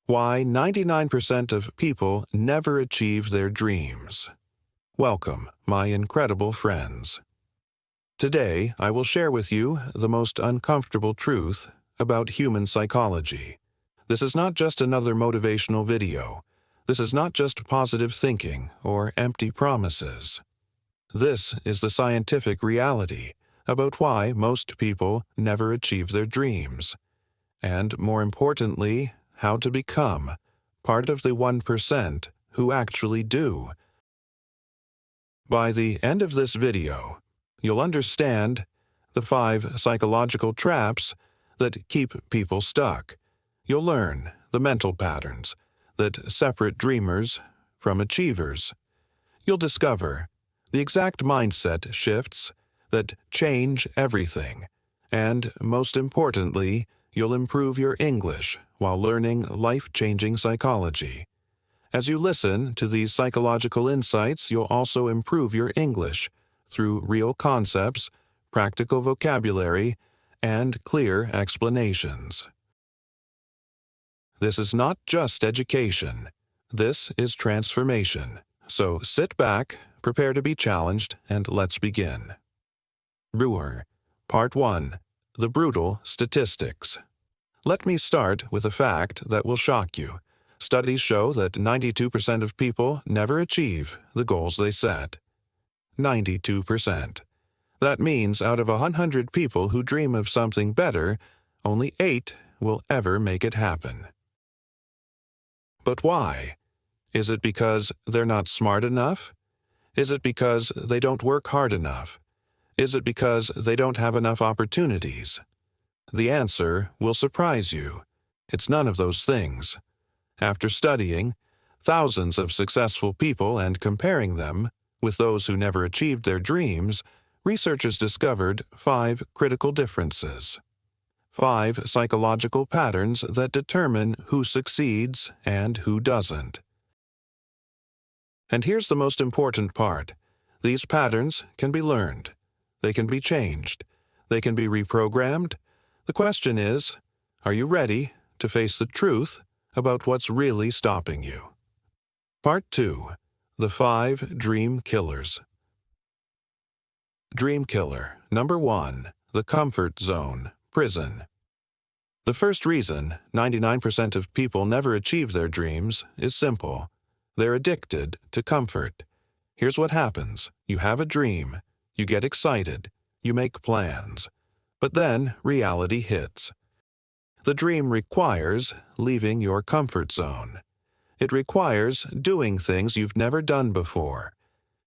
Why 99% of people never achieve their dreams. Welcome, my incredible friends. Today, I will share with you the most uncomfortable truth about human psychology. This is not just another motivational video. This is not just positive thinking or empty promises. This is the scientific reality about why most people never achieve their dreams, and more importantly, how to become part of the 1% who actually do. By the end of this video, you'll understand the 5 psychological traps that keep people stuck. You'll learn the mental patterns that separate dreamers from achievers. You'll discover the exact mindset shifts that change everything. And most importantly, you'll improve your English while learning life-changing psychology. As you listen to these psychological insights, you'll also improve your English through real concepts, practical vocabulary, and clear explanations. This is not just education. This is transformation. So sit back, prepare to be challenged, and let's begin. Rewire, Part 1. The Brutal Statistics. Let me start with a fact that will shock you. Studies show that 92% of people never achieve the goals they set. 92%. That means out of 100 people who dream of something better, only 8 will ever make it happen. But why? Is it because they're not smart enough? Is it because they don't work hard enough? Is it because they don't have enough opportunities? The answer will surprise you. It's none of those things. After studying thousands of successful people and comparing them with those who never achieved their dreams, researchers discovered 5 critical differences. 5 psychological patterns that determine who succeeds and who doesn't. And here's the most important part. These patterns can be learned. They can be changed. They can be reprogrammed. The question is, are you ready to face the truth about what's really stopping you? Part 2. The 5 Dream Killers. Dream Killer. Number 1. The comfort zone, prison. The first reason 99% of people never achieve their dreams is simple. They're addicted to comfort. Here's what happens. You have a dream. You get excited. You make plans. But then reality hits. The dream requires leaving your comfort zone. It requires doing things you've never done before.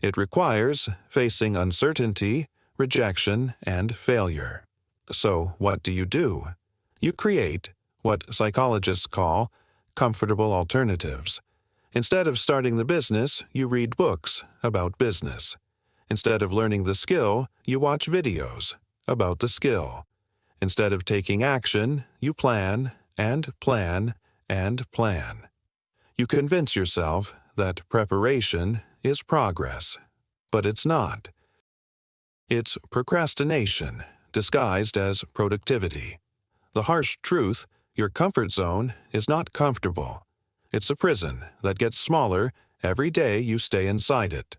It requires facing uncertainty, rejection, and failure. So what do? You create what psychologists call comfortable alternatives. Instead of starting the business, you read books about business. Instead of learning the skill, you watch videos about the skill. Instead of taking action, you plan and plan and plan. You convince yourself that preparation is progress, but it's not. It's procrastination disguised as productivity. The harsh truth, your comfort zone is not comfortable. It's a prison that gets smaller every day you stay inside it.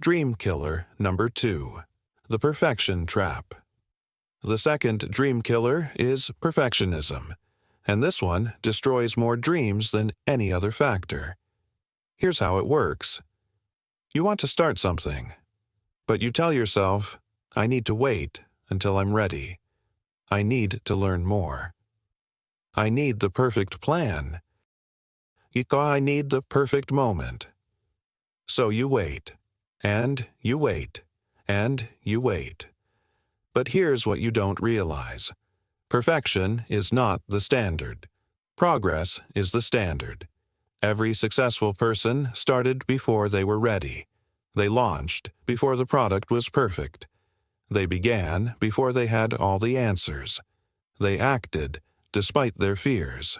Dream Killer number 2. The Perfection Trap. The second dream killer is perfectionism, and this one destroys more dreams than any other factor. Here's how it works. You want to start something, but you tell yourself, I need to wait until I'm ready. I need to learn more. I need the perfect plan. I need the perfect moment. So you wait, and you wait, and you wait. But here's what you don't realize. Perfection is not the standard. Progress is the standard. Every successful person started before they were ready. They launched before the product was perfect. They began before they had all the answers. They acted despite their fears.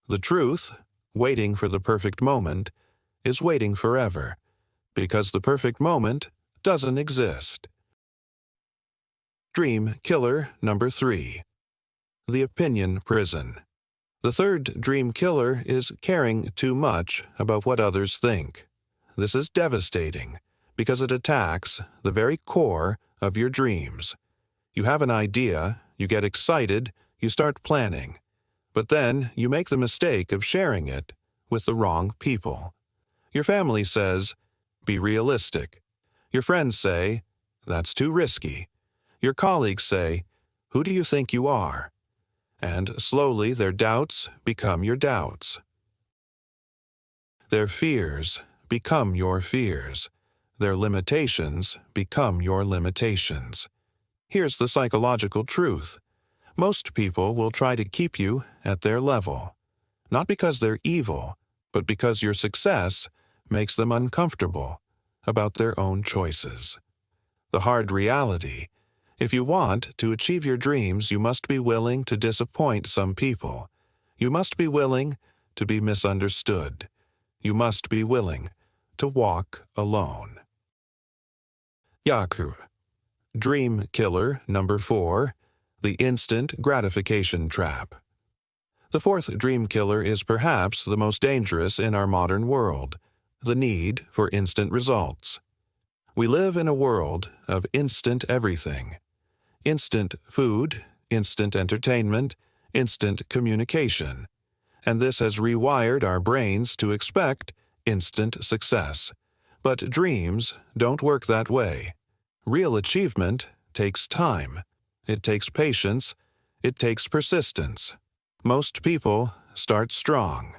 The truth, waiting for the perfect moment, is waiting forever, because the perfect moment doesn't exist. Dream Killer number 3. The Opinion Prison. The third dream killer is caring too much about what others think. This is devastating because it attacks the very core of your dreams. You have an idea, you get excited, you start planning, but then you make the mistake of sharing it with the wrong people. Your family says, "Be realistic." Your friends say, "That's too risky." Your colleagues say, "Who do you think you are?" And slowly their doubts become your doubts. Their fears become your fears. Their limitations become your limitations. Here's the psychological truth. Most people will try to keep you at their level, not because they're evil, but because your success makes them uncomfortable about their own choices. The hard reality: if you want to achieve your dreams, you must be willing to disappoint some people. You must be willing to be misunderstood. You must be willing to walk alone. Yaku. Dream killer number 4, the instant gratification trap. The fourth dream killer is perhaps the most dangerous in our modern world, the need for instant results. We live in a world of instant everything. Instant food, instant entertainment, instant communication. And this has rewired our brains to expect instant success. But dreams don't work that way. Real achievement takes time. It takes patience. It takes persistence. Most people start strong.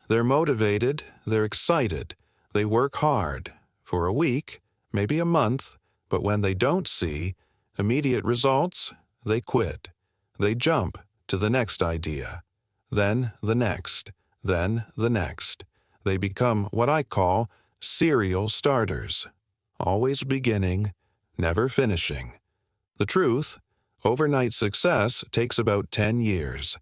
They're motivated, they're excited, they work hard for a week, maybe a month, but when they don't see immediate results, they quit. They jump to the next idea, then the next, then the next. They become what I call serial starters, always beginning, never finishing. The truth: overnight success takes about 10 years.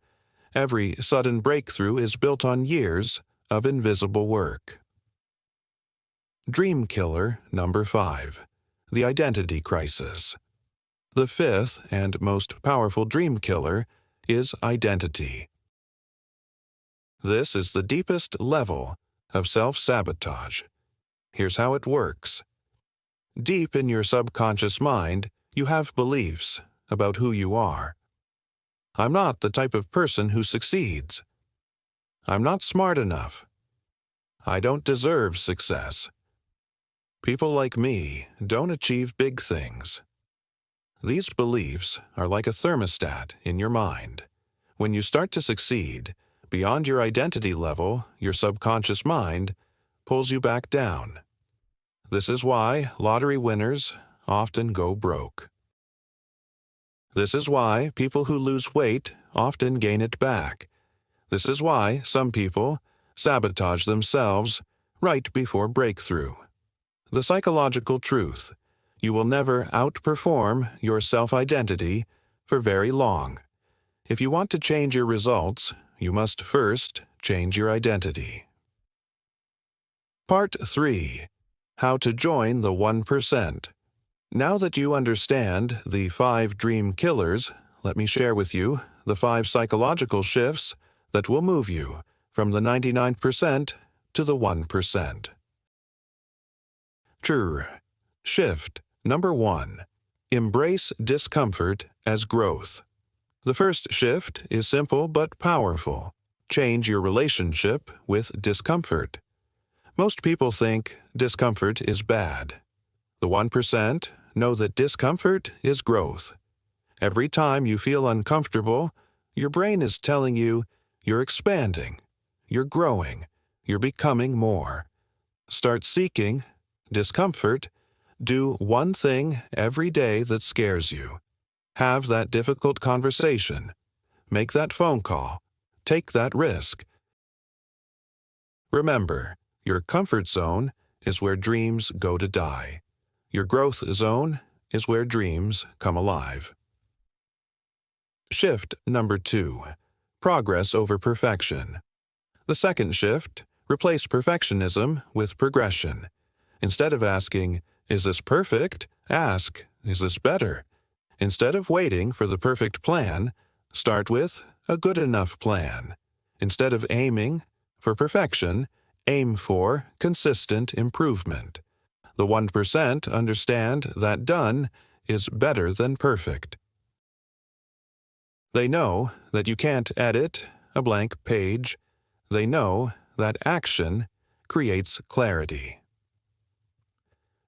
Every sudden breakthrough is built on years of invisible work. Dream killer number 5, the identity crisis. The fifth and most powerful dream killer is identity. This is the deepest level of self-sabotage. Here's how it works. Deep in your subconscious mind, you have beliefs about who you are. I'm not the type of person who succeeds. I'm not smart enough. I don't deserve success. People like me don't achieve big things. These beliefs are like a thermostat in your mind. When you start to succeed, beyond your identity level, your subconscious mind pulls you back down. This is why lottery winners often go broke. This is why people who lose weight often gain it back. This is why some people sabotage themselves right before breakthrough. The psychological truth: you will never outperform your self-identity for very long. If you want to change your results, you must first change your identity. Part 3. How to join the 1%. Now that you understand the 5 dream killers, let me share with you the 5 psychological shifts that will move you from the 99% to the 1%. Shift number 1. Embrace discomfort as growth. The first shift is simple but powerful. Change your relationship with discomfort. Most people think discomfort is bad. The 1% know that discomfort is growth. Every time you feel uncomfortable, your brain is telling you you're expanding, you're growing, you're becoming more. Start seeking discomfort. Do one thing every day that scares you. Have that difficult conversation. Make that phone call. Take that risk. Remember, your comfort zone is where dreams go to die. Your growth zone is where dreams come alive. Shift number 2. Progress over perfection. The second shift: replace perfectionism with progression. Instead of asking, "Is this perfect?" ask, "Is this better?" Instead of waiting for the perfect plan, start with, a good enough plan. Instead of aiming for perfection, aim for consistent improvement. The 1% understand that done is better than perfect. They know that you can't edit a blank page. They know that action creates clarity.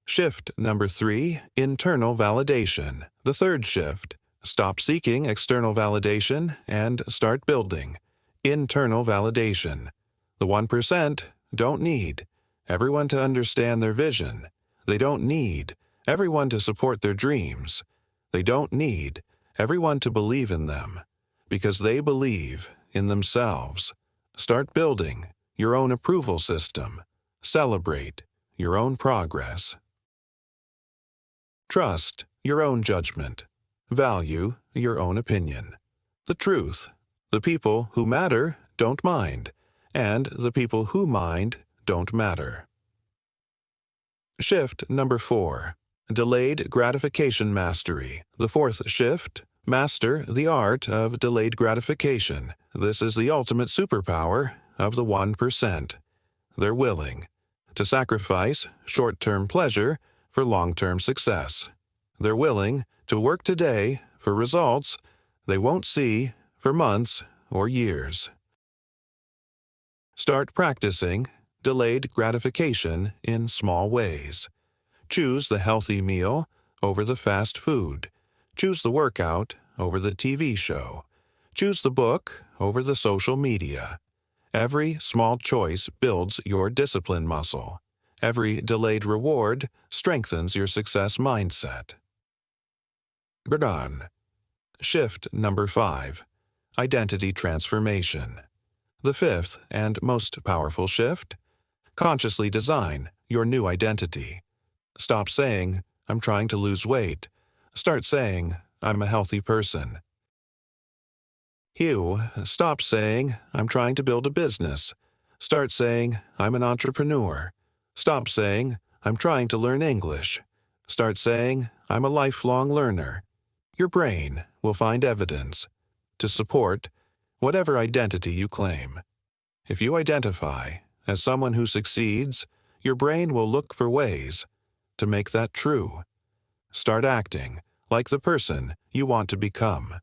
Shift number 3, internal validation. The third shift. Stop seeking external validation and start building internal validation. The 1% don't need everyone to understand their vision. They don't need everyone to support their dreams. They don't need everyone to believe in them, because they believe in themselves. Start building your own approval system. Celebrate your own progress. Trust your own judgment. Value your own opinion. The truth. The people who matter don't mind, and the people who mind don't matter. Shift number 4. Delayed gratification mastery. The fourth shift. Master the art of delayed gratification. This is the ultimate superpower of the 1%. They're willing to sacrifice short-term pleasure for long-term success. They're willing to work today for results they won't see for months or years. Start practicing delayed gratification in small ways. Choose the healthy meal over the fast food. Choose the workout over the TV show. Choose the book over the social media. Every small choice builds your discipline muscle. Every delayed reward strengthens your success mindset. Gurdon. Shift number 5. Identity transformation. The fifth and most powerful shift. Consciously design your new identity. Stop saying, "I'm trying to lose weight." Start saying, "I'm a healthy person." Stop saying, "I'm trying to build a business." Start saying, "I'm an entrepreneur." Stop saying, "I'm trying to learn English." Start saying, "I'm a lifelong learner." Your brain will find evidence to support whatever identity you claim. If you identify as someone who succeeds, your brain will look for ways to make that true. Start acting like the person you want to become.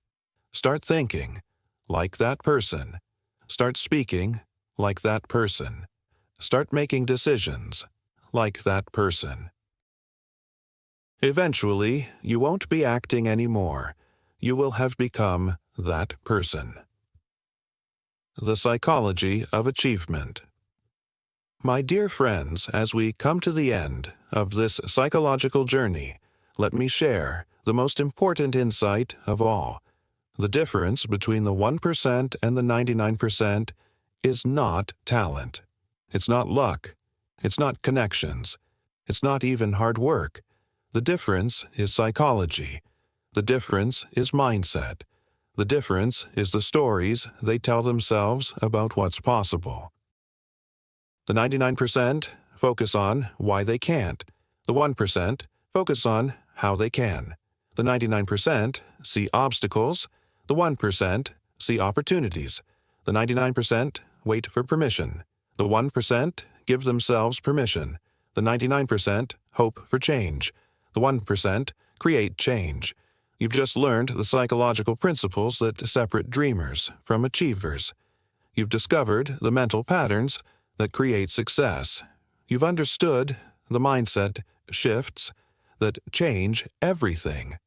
Start thinking like that person. Start speaking like that person. Start making decisions like that person. Eventually, you won't be acting anymore. You will have become that person. The psychology of achievement. My dear friends, as we come to the end of this psychological journey, let me share the most important insight of all. The difference between the 1% and the 99% is not talent. It's not luck. It's not connections. It's not even hard work. The difference is psychology. The difference is mindset. The difference is the stories they tell themselves about what's possible. The 99% focus on why they can't. The 1% focus on how they can. The 99% see obstacles. The 1% see opportunities. The 99% wait for permission. The 1% give themselves permission. The 99% hope for change. The 1% create change. You've just learned the psychological principles that separate dreamers from achievers. You've discovered the mental patterns that create success. You've understood the mindset shifts that change everything.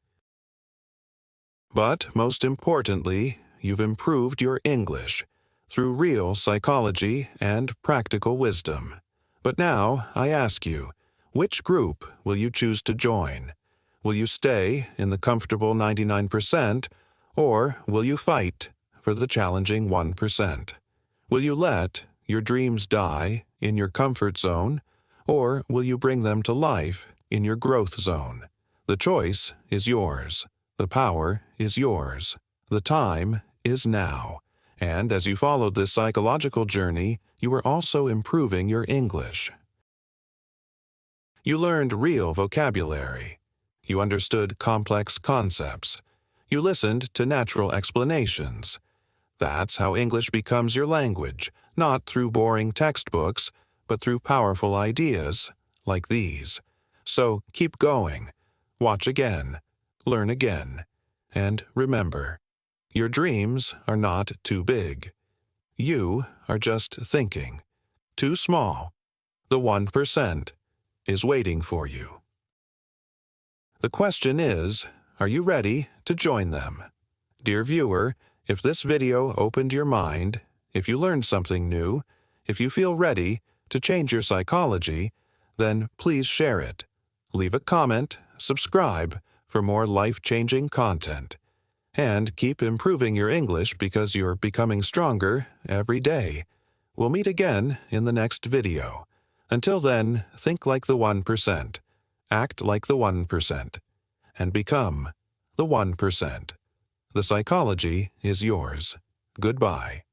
But most importantly, you've improved your English through real psychology and practical wisdom. But now, I ask you, which group will you choose to join? Will you stay in the comfortable 99%, or will you fight for the challenging 1%? Will you let your dreams die in your comfort zone, or will you bring them to life in your growth zone? The choice is yours. The power is yours. The time is now. And as you followed this psychological journey, you are also improving your English. You learned real vocabulary. You understood complex concepts. You listened to natural explanations. That's how English becomes your language, not through boring textbooks, but through powerful ideas like these. So keep going, watch again, learn again, and remember, your dreams are not too big. You are just thinking too small. The 1% is waiting for you. The question is, are you ready to join them? Dear viewer, if this video opened your mind, if you learned something new, if you feel ready to change your psychology, then please share it. Leave a comment, subscribe for more life-changing content, and keep improving your English because you're becoming stronger every day. We'll meet again in the next video. Until then, think like the 1%, act like the 1%, and become the 1%. The psychology is yours. Goodbye.